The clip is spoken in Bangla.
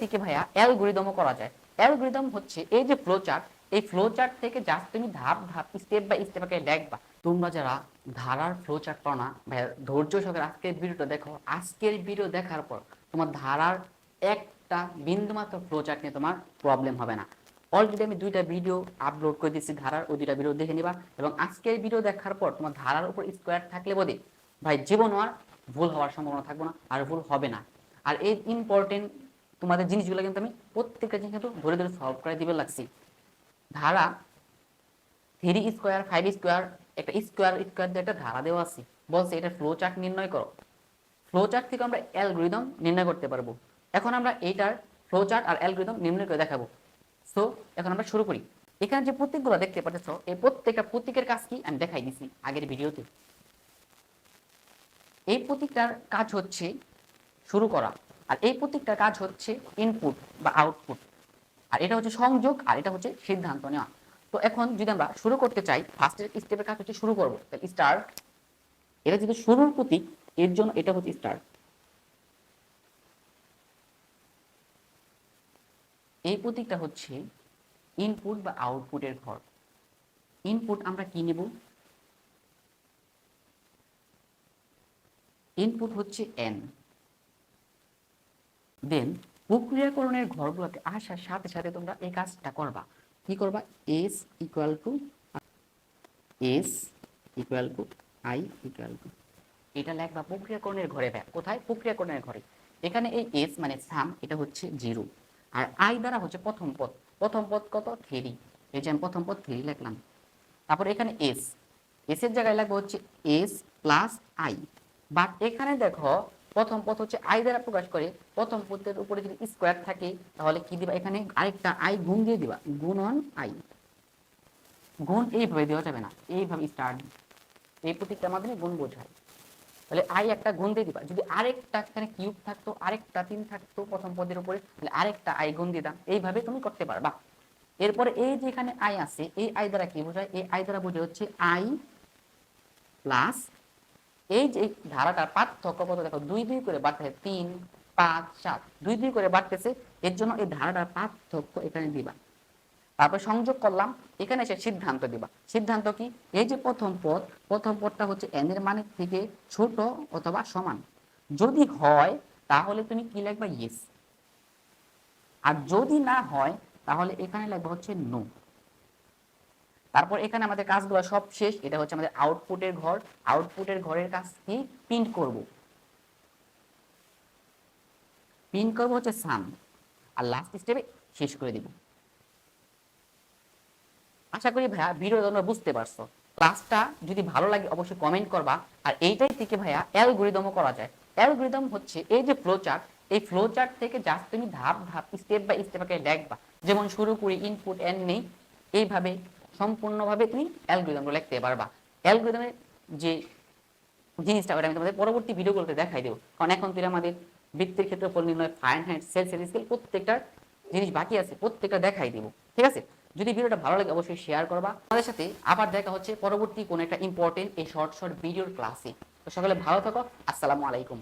থেকে ভাইয়া অ্যালগরিদমও করা যায়। অ্যালগরিদম হচ্ছে এই যে ফ্লো চার্ট, এই ফ্লো চার্ট থেকে জাস্ট তুমি ধাপ ধাপ স্টেপ বাই স্টেপ আগে দেখবা। তোমরা যারা ধারার ফ্লো চার্ট পাও না ভাইয়া, ধৈর্য সহকারে আজকের ভিডিওটা দেখো। আজকের ভিডিও দেখার পর তোমার ধারার একটা বিন্দুমাত্র ফ্লো চার্ট নিয়ে তোমার প্রবলেম হবে না। অলরেডি আমি 2টা ভিডিও আপলোড করে দিচ্ছি ধারার, ওই 2টা ভিডিও দেখে নিবা। এবং আজকের ভিডিও দেখার পর তোমার ধারার উপর স্কোয়ার থাকলে বোধে ভাই জীবন আর ভুল হওয়ার সম্ভাবনা থাকবে না, আর ভুল হবে না। আর এই ইম্পর্টেন্ট তোমাদের জিনিসগুলো কিন্তু আমি প্রত্যেকটা জিনিস কিন্তু ধরে ধরে সলভ করে দিবে লাগছি। ধারা 3 স্কোয়ার 5 স্কোয়ার একটা স্কোয়ার স্কোয়ার দিয়ে একটা ধারা দেওয়া আছে, বলছে এটা ফ্লো চার্ট নির্ণয় করো। ফ্লো চার্ট থেকে আমরা অ্যালগরিদম নির্ণয় করতে পারবো। এখন আমরা এইটার ফ্লো চার্ট আর অ্যালগরিদম নির্ণয় করে দেখাবো। সো এখন আমরা শুরু করি। এখানে যে প্রতীকগুলো দেখতে পাচ্ছ, এই প্রত্যেকটা প্রতীকের কাজ কি আমি দেখাই দিছি আগের ভিডিওতে। এই প্রতীকটার কাজ হচ্ছে শুরু করা, আর এই প্রতীকটার কাজ হচ্ছে ইনপুট বা আউটপুট, আর এটা হচ্ছে সংযোগ, আর এটা হচ্ছে সিদ্ধান্ত নেওয়া। তো এখন যদি আমরা শুরু করতে চাই, ফার্স্টের স্টেপের কাজ হচ্ছে শুরু করবো, তাহলে স্টার্ট। এটা যেহেতু শুরুর প্রতীক, এর জন্য এটা হচ্ছে স্টার্ট। এই প্রতীকটা হচ্ছে ইনপুট বা আউটপুটের ঘর। ইনপুট আমরা কি নেব? ইনপুট হচ্ছে এন। দেন প্রক্রিয়াকরণের ঘরগুলোতে আসার সাথে সাথে তোমরা এই কাজটা করবা। কি করবা? S equal to I equal to, এটা লিখবা প্রক্রিয়াকরণের ঘরে। কোথায়? প্রক্রিয়াকরণের ঘরে। এখানে এই এস মানে সাম, এটা হচ্ছে 0, আর আই দ্বারা হচ্ছে প্রথম পদ। প্রথম পদ কত? 3। এই যে আমি প্রথম পদ 3 লিখলাম। তারপর এখানে এস, এস এর জায়গায় লাগবে হচ্ছে এস প্লাস আই। বাট এখানে দেখো প্রথম পদ হচ্ছে আই দ্বারা প্রকাশ করে, প্রথম পদের উপরে যদি স্কোয়ার থাকে তাহলে কি দিবা? এখানে আরেকটা আই গুণ দিয়ে দিবা, গুণন আই। গুণ এইভাবে দেওয়া যাবে না, এইভাবে স্টার্ট, এই প্রতীকটার মাধ্যমে গুণ বোঝায়। তাহলে আই একটা গুণ দিয়ে দিবা। যদি আরেকটা এখানে কিউব থাকতো, আরেকটা 3 থাকতো প্রথম পদের উপরে, তাহলে আরেকটা আই গুণ দিতাম। এইভাবে তুমি করতে পারবা। এরপরে এই যে এখানে আই আছে, এই আই দ্বারা কি বোঝায়? এই আই দ্বারা বোঝায় হচ্ছে আই প্লাস, এই যে ধারাটার পার্থক্য কত দেখো, 2 2 করে বাড়তেছে, 3 5 7, 2 2 করে বাড়তেছে। এর জন্য এই ধারাটার পার্থক্য এখানে দিবা। তারপর সংযোগ করলাম, এখানে এসে সিদ্ধান্ত দিবা। সিদ্ধান্ত কি? এই যে প্রথম পদ, প্রথম পদটা হচ্ছে এন এর মানের থেকে ছোট অথবা সমান। যদি হয় তাহলে তুমি কি লিখবা? ইয়েস। আর যদি না হয় তাহলে এখানে লিখবা হচ্ছে নো। তারপর এখানে আমাদের কাজগুলো সব শেষ। এটা হচ্ছে আমাদের আউটপুটের ঘর। আউটপুটের ঘরের কাজ কি? প্রিন্ট করব। প্রিন্ট করব হচ্ছে সাম, আর লাস্ট স্টেপে শেষ করে দিব। আশা করি ভাইয়া ভিডিও তোমরা বুঝতে পারছো। ক্লাসটা যদি ভালো লাগে অবশ্যই কমেন্ট করবা। আর এইটাই থেকে ভাইয়া অ্যালগরিদমও করা যায়। অ্যালগরিদম হচ্ছে এই যে ফ্লো চার্ট, এই ফ্লো চার্ট থেকে জাস্ট তুমি ধাপ ধাপ স্টেপ বাই স্টেপ আগে দেখবা। যেমন শুরু করি ইনপুট এন নেই, এইভাবে সম্পূর্ণভাবে তুমি অ্যালগরিদমগুলো লিখতে পারবা। অ্যালগরিদমের যে জিনিসটা ওটা আমি তোমাদের পরবর্তী ভিডিওগুলোতে দেখাই দেবো। কারণ এখন তুই আমাদের বৃত্তের ক্ষেত্রফল নির্ণয়, ফারেনহাইট, সেলসিয়াস স্কেল, প্রত্যেকটার জিনিস বাকি আছে, প্রত্যেকটা দেখাই দেবো। ঠিক আছে? যদি ভিডিওটা ভালো লাগে অবশ্যই শেয়ার করবা। আমাদের সাথে আবার দেখা হচ্ছে পরবর্তী কোনো একটা ইম্পর্টেন্ট এই শর্ট ভিডিওর ক্লাসে। তো সকলে ভালো থাকো। আসসালামু আলাইকুম।